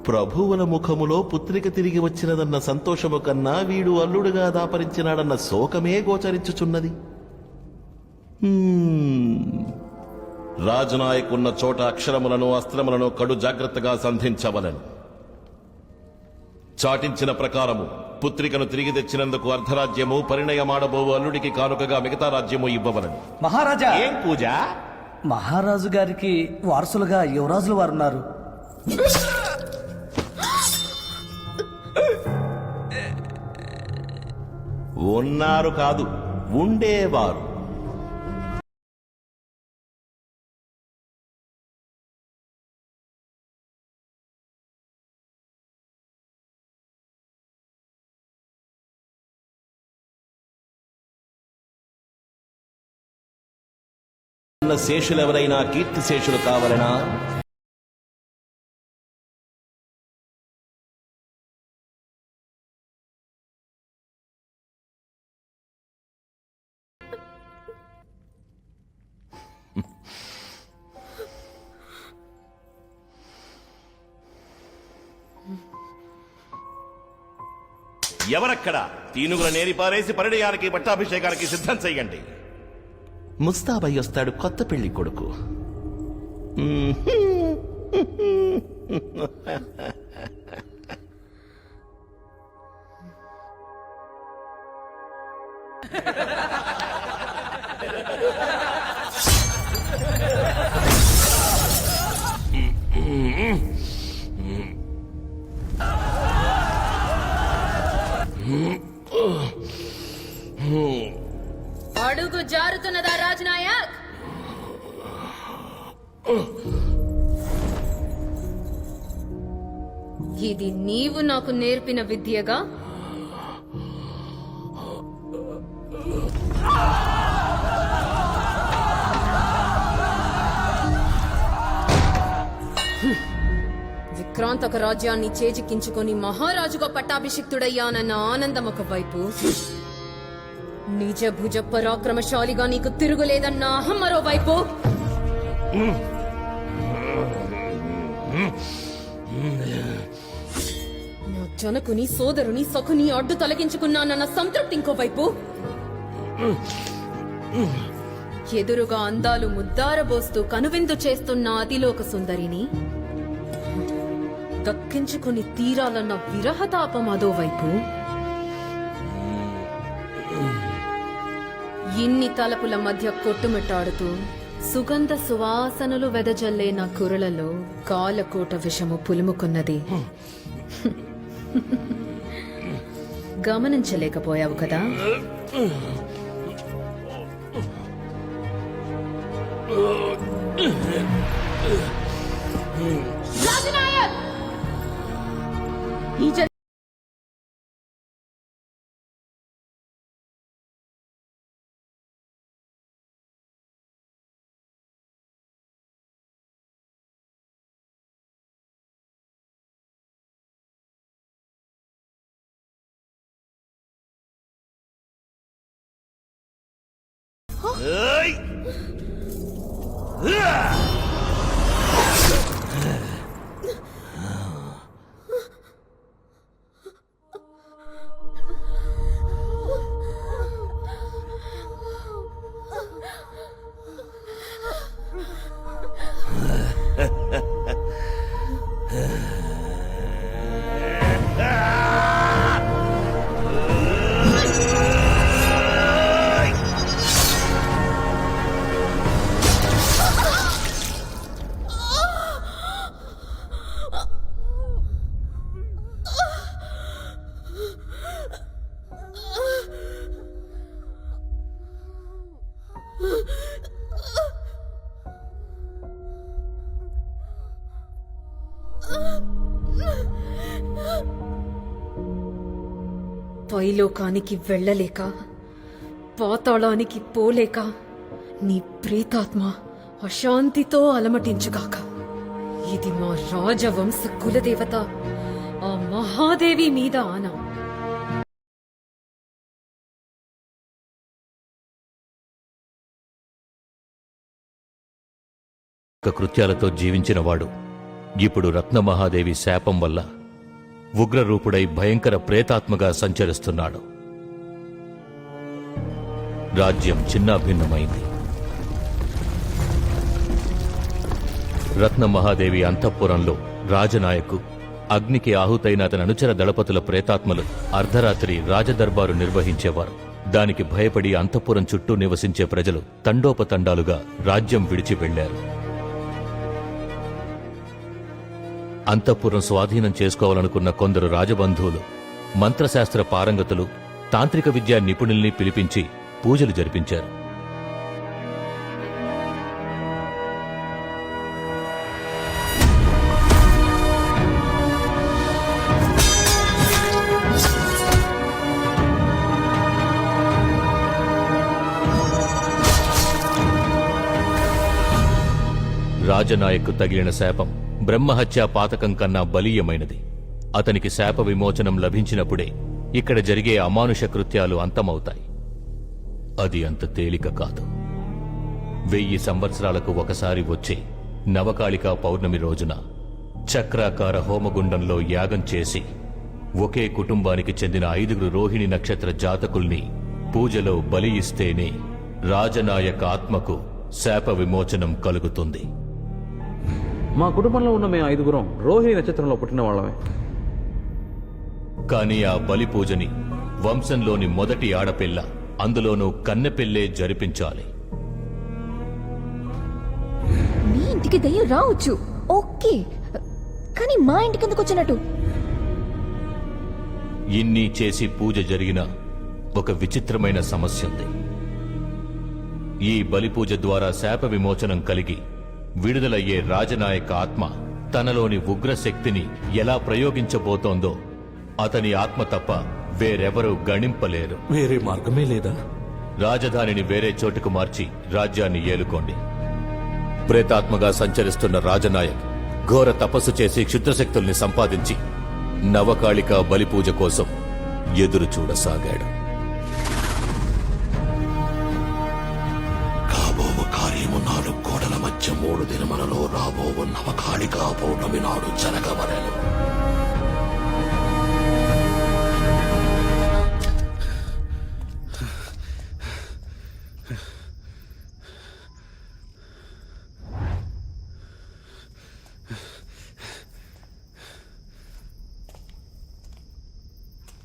ప్రభువుల ముఖములో పుత్రిక తిరిగి వచ్చినదన్న సంతోషము కన్నా వీడు అల్లుడుగా దాపరించినాడన్న శోకమే గోచరించుచున్నది. రాజునాయకున్న చోట అక్షరములను అస్త్రములను కడు జాగ్రత్తగా సంధించవలను. చాటించిన ప్రకారము పుత్రికను తిరిగి తెచ్చినందుకు అర్ధరాజ్యము, పరిణయమాడబోవు అల్లుడికి కానుకగా మిగతా రాజ్యము ఇవ్వవలను. మహారాజా, ఏం పూజ? మహారాజు గారికి వారసులుగా యువరాజులు వారున్నారు. ఉన్నారు కాదు, ఉండేవారు. శేషులెవరైనా కీర్తి శేషులు కావాలనా? ఎవరక్కడ? తీనుగుల నేరి పారేసి పరిణయానికి పట్టాభిషేకానికి సిద్ధం చెయ్యండి. ముస్తాబై వస్తాడు కొత్త పెళ్లి కొడుకు. అడుగు జారుతున్నదా రాజనాయక్? ఇది నీవు నాకు నేర్పిన విద్యగా? విక్రాంతక రాజ్యాన్ని చేజిక్కించుకొని మహారాజుగా పట్టాభిషిక్తుడయ్యానన్న ఆనందం ఒకవైపు, నిజ భుజ పరాక్రమశాలిగా నీకు తిరుగులేదన్న అహం మరోవైపు. నా జనకుని సోదరుని సఖుని అడ్డు తొలగించుకున్నానన్న సంతృప్తి ఇంకోవైపు. ఎదురుగా అందాలు ముద్దారబోస్తూ కనువిందు చేస్తున్న అతిలోక సుందరిని దక్కించుకుని తీరాలన్న విరహతాపం అదోవైపు. ఇన్ని తలపుల మధ్య కొట్టుమిట్టాడుతూ సుగంధ సువాసనలు వెదజల్లే నా కురలలో కాలకోట విషము పులుముకున్నది. గమనించలేకపోయావు కదా? రాజనాయక్! ఈ పైలోకానికి వెళ్ళలేక, పాతాళానికి పోలేక నీ ప్రేతాత్మ అశాంతితో అలమటించుగాక. ఇది మా రాజవంశ కులదేవత ఆ మహాదేవి మీద ఆన. కృత్యాలతో జీవించినవాడు ఇప్పుడు రత్నమహాదేవి శాపం వల్ల ఉగ్రరూపుడై భయంకర ప్రేతాత్మగా సంచరిస్తున్నాడు. రాజ్యం చిన్నాభిన్నమైంది. రత్నమహాదేవి అంతఃపురంలో రాజనాయకు, అగ్నికి ఆహుతైన అతని అనుచర దళపతుల ప్రేతాత్మలు అర్ధరాత్రి రాజదర్బారు నిర్వహించేవారు. దానికి భయపడి అంతఃపురం చుట్టూ నివసించే ప్రజలు తండోపతండాలుగా రాజ్యం విడిచి వెళ్లారు. అంతఃపురం స్వాధీనం చేసుకోవాలనుకున్న కొందరు రాజబంధువులు మంత్రశాస్త్ర పారంగతులు, తాంత్రిక విద్యా నిపుణుల్ని పిలిపించి పూజలు జరిపించారు. రాజనాయకు తగిలిన శాపం బ్రహ్మహత్యా పాతకం కన్నా బలీయమైనది. అతనికి శాప విమోచనం లభించినప్పుడే ఇక్కడ జరిగే అమానుష కృత్యాలు అంతమవుతాయి. అది అంత తేలిక కాదు. 1000 సంవత్సరాలకు ఒకసారి వచ్చే నవకాళికా పౌర్ణమి రోజున చక్రాకార హోమగుండంలో యాగం చేసి ఒకే కుటుంబానికి చెందిన 5 రోహిణి నక్షత్ర జాతకుల్ని పూజలో బలి ఇస్తేనే రాజనాయక ఆత్మకు శాప విమోచనం కలుగుతుంది. మా కుటుంబంలో ఉన్న మేము 5 రోహిణి నక్షత్రంలో పుట్టిన వాళ్ళమే. కాని ఆ బలి పూజని వంశంలోని మొదటి ఆడపిల్ల, అందులోనూ కన్నెపిల్లే జరిపించాలి. మీ ఇంటికి దయ్యం రావచ్చు, ఓకే, కానీ మా ఇంటికి ఎందుకు వచ్చినట్టు? ఇన్ని చేసి పూజ జరిగిన ఒక విచిత్రమైన సమస్య ఉంది. ఈ బలి పూజ ద్వారా శాప విమోచనం కలిగి విడుదలయ్యే రాజనాయక ఆత్మ తనలోని ఉగ్రశక్తిని ఎలా ప్రయోగించబోతోందో అతని ఆత్మ తప్ప వేరెవరూ గణింపలేరు. వేరే మార్గమే లేదా? రాజధానిని వేరే చోటుకు మార్చి రాజ్యాన్ని ఏలుకోండి. ప్రేతాత్మగా సంచరిస్తున్న రాజనాయక్ ఘోర తపస్సు చేసి క్షుద్రశక్తుల్ని సంపాదించి నవకాళికా బలిపూజ కోసం ఎదురు చూడసాగాడు. కాబోవు కార్యము 4 కోటల మధ్య 3 దినములలో రాబోవు నవకాళికా పౌర్ణమి నాడు జరగవలెను.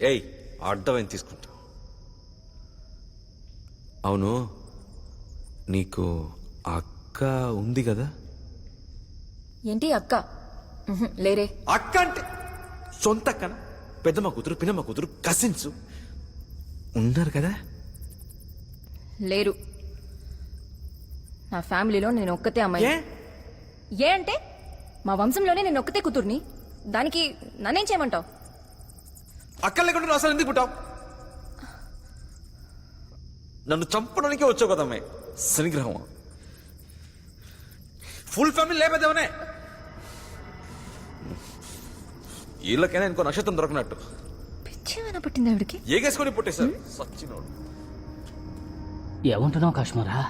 ఏయ్, అర్థమైంది, తీసుకుంటా. అవును, నీకు అక్క ఉంది కదా? ఏంటి అక్క? లేరే. అక్క అంటే సొంత అక్కన? పెద్దమ్మ కూతురు, పిన్నమ్మ కూతురు, కజిన్స్ ఉన్నారు కదా? లేరు. నా ఫ్యామిలీలో నేను ఒక్కతే అమ్మాయి. ఏ అంటే మా వంశంలోనే నేను ఒక్కతే కూతుర్ని. దానికి నన్నేం చేయమంటావు? అక్క లేకుండా నువ్వు అసలు ఎందుకు పుట్టావు? నన్ను చంపడానికే వచ్చావు కదా అమ్మాయి, శనిగ్రహం. Full family లేపేదేమనే. వీళ్ళకైనా ఇంకో నక్షత్రం దొరకనట్టు పిచ్చేమైనా పట్టింది ఆవిడకి? ఏగేసుకొని పుట్టేశారు సచ్చినోడు. ఏమంటున్నావు కాశ్మీరా?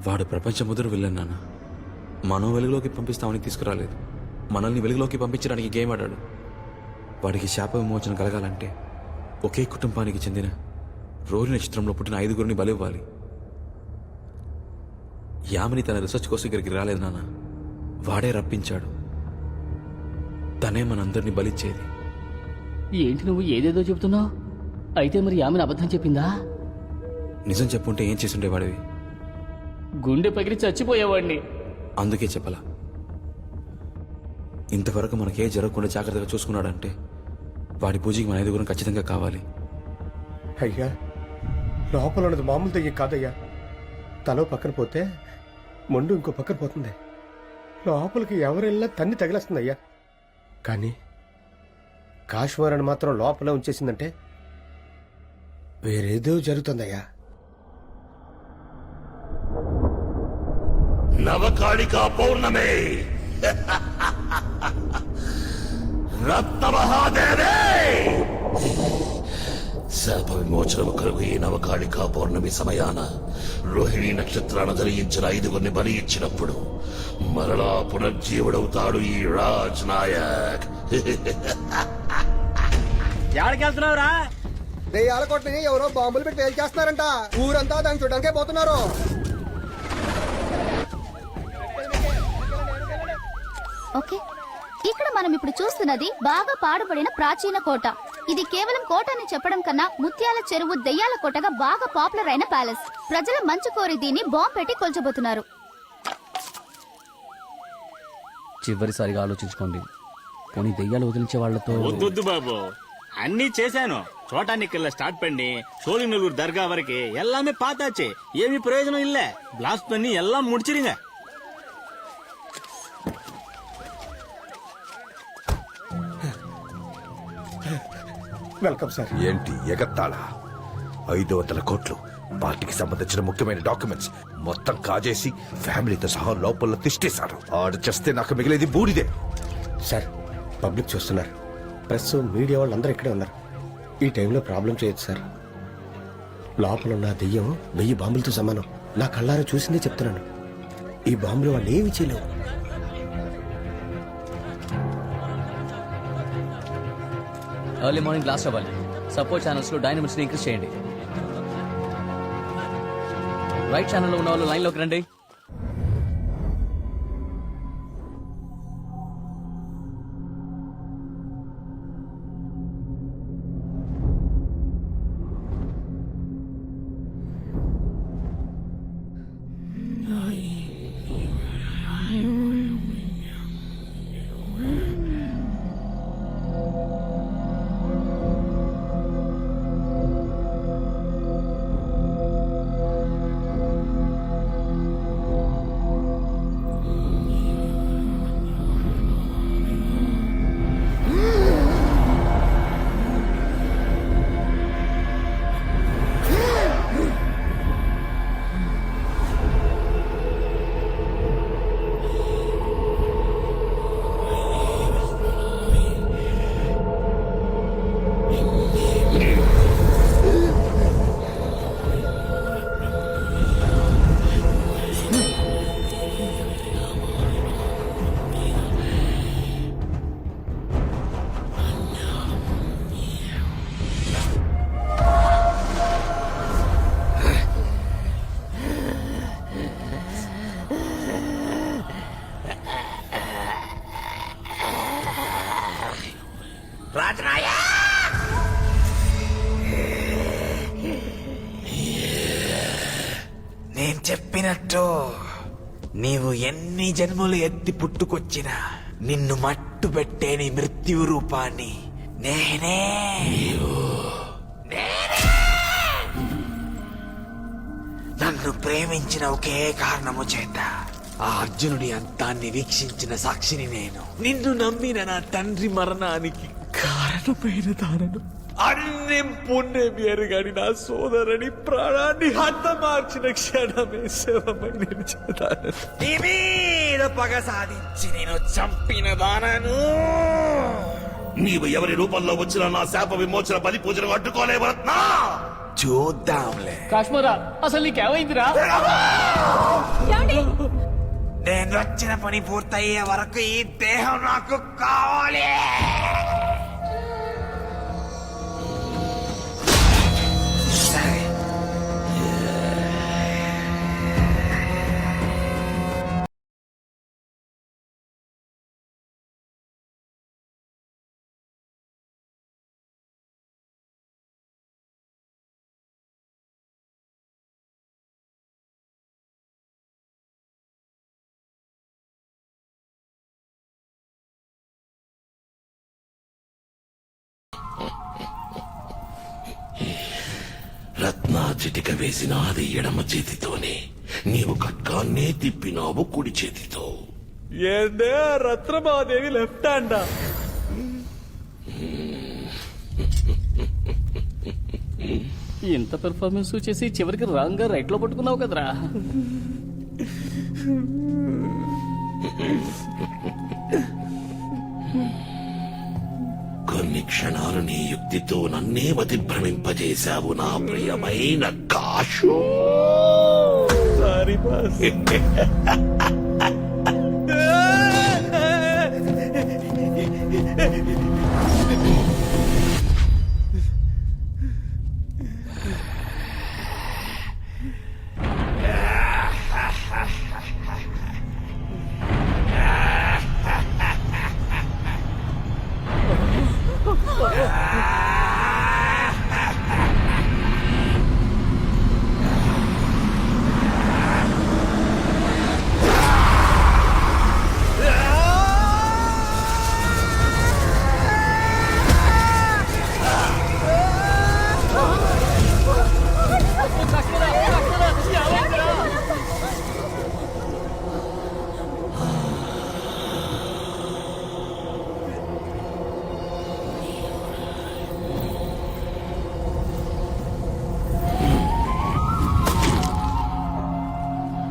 వాడు ప్రపంచ ముదురు వెళ్ళాను నాన్న. మనం వెలుగులోకి పంపిస్తామని తీసుకురాలేదు, మనల్ని వెలుగులోకి పంపించడానికి గేమ్ ఆడాడు. వాడికి శాప విమోచన కలగాలంటే ఒకే కుటుంబానికి చెందిన రోహిణి నక్షత్రంలో పుట్టిన 5 బలివ్వాలి. యామిని తన రీసెర్చ్ కోసం ఇక్కడికి రాలేదు నాన్న, వాడే రప్పించాడు. తనే మనందరినీ బలిచ్చేది. ఏంటి నువ్వు ఏదేదో చెబుతున్నావు? అయితే మరి ఆమెను అబద్ధం చెప్పిందా? నిజం చెప్పుంటే ఏం చేసుండేవాడివి? గుండె పగిలి చచ్చిపోయేవాడిని. అందుకే చెప్పలా. ఇంతవరకు మనకే జరగకుండా జాగ్రత్తగా చూసుకున్నాడంటే వాడి పూజకి మన 5 ఖచ్చితంగా కావాలి. అయ్యా, లోపల ఉన్నది మామూలు దయ్యం కాదయ్యా. తలో పక్కన పోతే మొండు ఇంకో పక్కన పోతుంది. లోపలికి ఎవరెళ్ళా తన్ని తగిలేస్తుంది అయ్యా. కానీ కాశ్మీరాన్ని మాత్రం లోపలే ఉంచేసిందంటే వేరేదో జరుగుతుందయ్యా. నవకాళికా పౌర్ణమి రత్నమహాదేవి శాప విమోచనము కలుగు ఈ నవకాళికా పౌర్ణమి సమయాన రోహిణి నక్షత్రాన్ని ధరించిన 5గురిని బలి ఇచ్చినప్పుడు మరలా పునర్జీవుడవుతాడు ఈ రాజ్ నాయక్. ఎక్కడికి వెళ్తున్నావురా? దెయ్యాల కొట్టని ఎవరో బాంబులు పెట్టి పేల్ చేస్తున్నారంట. ఊరంతా దాన్ని చూడడానికే పోతున్నారు. ఓకే, ఇక్కడ మనం ఇప్పుడు చూస్తున్నది బాగా పాడుబడిన ప్రాచీన కోట. ఇది కేవలం కోట అని చెప్పడం కన్నా ముత్యాల చెరువు దెయ్యాల కోటగా బాగా పాపులర్ అయిన ప్యాలెస్. ప్రజల మంచు కోరి దీన్ని బాంబు పెట్టి కొల్చబోతున్నారు. చివరిసారిగా ఆలోచించుకోండి. పోనీ దెయ్యాలు వదిలించే వాళ్లతో వద్దు బాబు, అన్ని చేశాను. చోటానికెళ్ళ స్టార్ట్ పండి சோழிநல்லூர் தர்கா வரைக்கும் எல்லாமே பார்த்தாச்சு. ஏமி பிரயோஜனம் இல்ல. பிளாஸ்ட் பண்ணி எல்லாம் முடிச்சிருங்க. Welcome sir. ఏంటి ఎగత్తాళ? 500 కోట్లు, పార్టీకి సంబంధించిన ముఖ్యమైన డాక్యుమెంట్స్ మొత్తం కాజేసి ఫ్యామిలీతో సహా లోపల తిష్టేశారు. ఆర్డర్ చేస్తే నాకు మిగిలేది బూడిదే. సార్, పబ్లిక్ చూస్తున్నారు. ప్రెస్, మీడియా వాళ్ళందరూ ఇక్కడే ఉన్నారు. ఈ టైంలో ప్రాబ్లం చేయొచ్చు సార్. లోపల ఉన్న దెయ్యం 1000 బాంబులతో సమానం. నా కళ్ళారా చూసిందే చెప్తున్నాను. ఈ బాంబులు వాళ్ళు ఏమి చేయలేవు. ఎర్లీ మార్నింగ్ బ్లాస్ట్ అవ్వాలి. సపోర్ట్ ఛానల్స్ లో డైనమిక్స్ ని ఇంక్రీజ్ చేయండి. రైట్ ఛానల్ లో ఉన్న వాళ్ళు లైన్ లోకి రండి. నేను చెప్పినట్టు నీవు ఎన్ని జన్మలు ఎత్తి పుట్టుకొచ్చినా నిన్ను మట్టు పెట్టే నీ మృత్యు రూపాన్ని నేనే. నన్ను ప్రేమించిన ఒకే కారణము చేత ఆ అర్జునుడి అంతాన్ని వీక్షించిన సాక్షిని నేను. నిన్ను నమ్మిన నా తండ్రి మరణానికి కారణమైన దానను అన్నం పుణ్యం ఎరుగని నా సోదరుని ప్రాణాన్ని హతమార్చిన క్షణమే శవమై నిలిచేదాను. నీ మీద పగ సాధించి నేను చంపిన దానను. నీవు ఎవరి రూపంలో వచ్చినా నా శాప విమోచన బలి పూజను అడ్డుకోలేవరత్నా. చూద్దాంలే. కాశ్మీరా, అసలు నీకేమైందిరా? నేను వచ్చిన పని పూర్తయ్యే వరకు ఈ దేహం నాకు కావాలి. సరే, రత్నా చిటిక వేసిన అది ఎడమ చేతితోనే, నీవు ఖడ్గాన్నే తిప్పినావు కుడి చేతితో. ఏందే రత్నమాదేవి లెఫ్ట్ హ్యాండా? ఇంత పెర్ఫార్మెన్స్ చేసి చివరికి రాంగ్ గా రైట్ లో పట్టుకున్నావు కదరా. కొన్ని క్షణాలు నీ యుక్తితో నన్నే మతి భ్రమింపజేశావు నా ప్రియమైన కాశూ. Sorry boss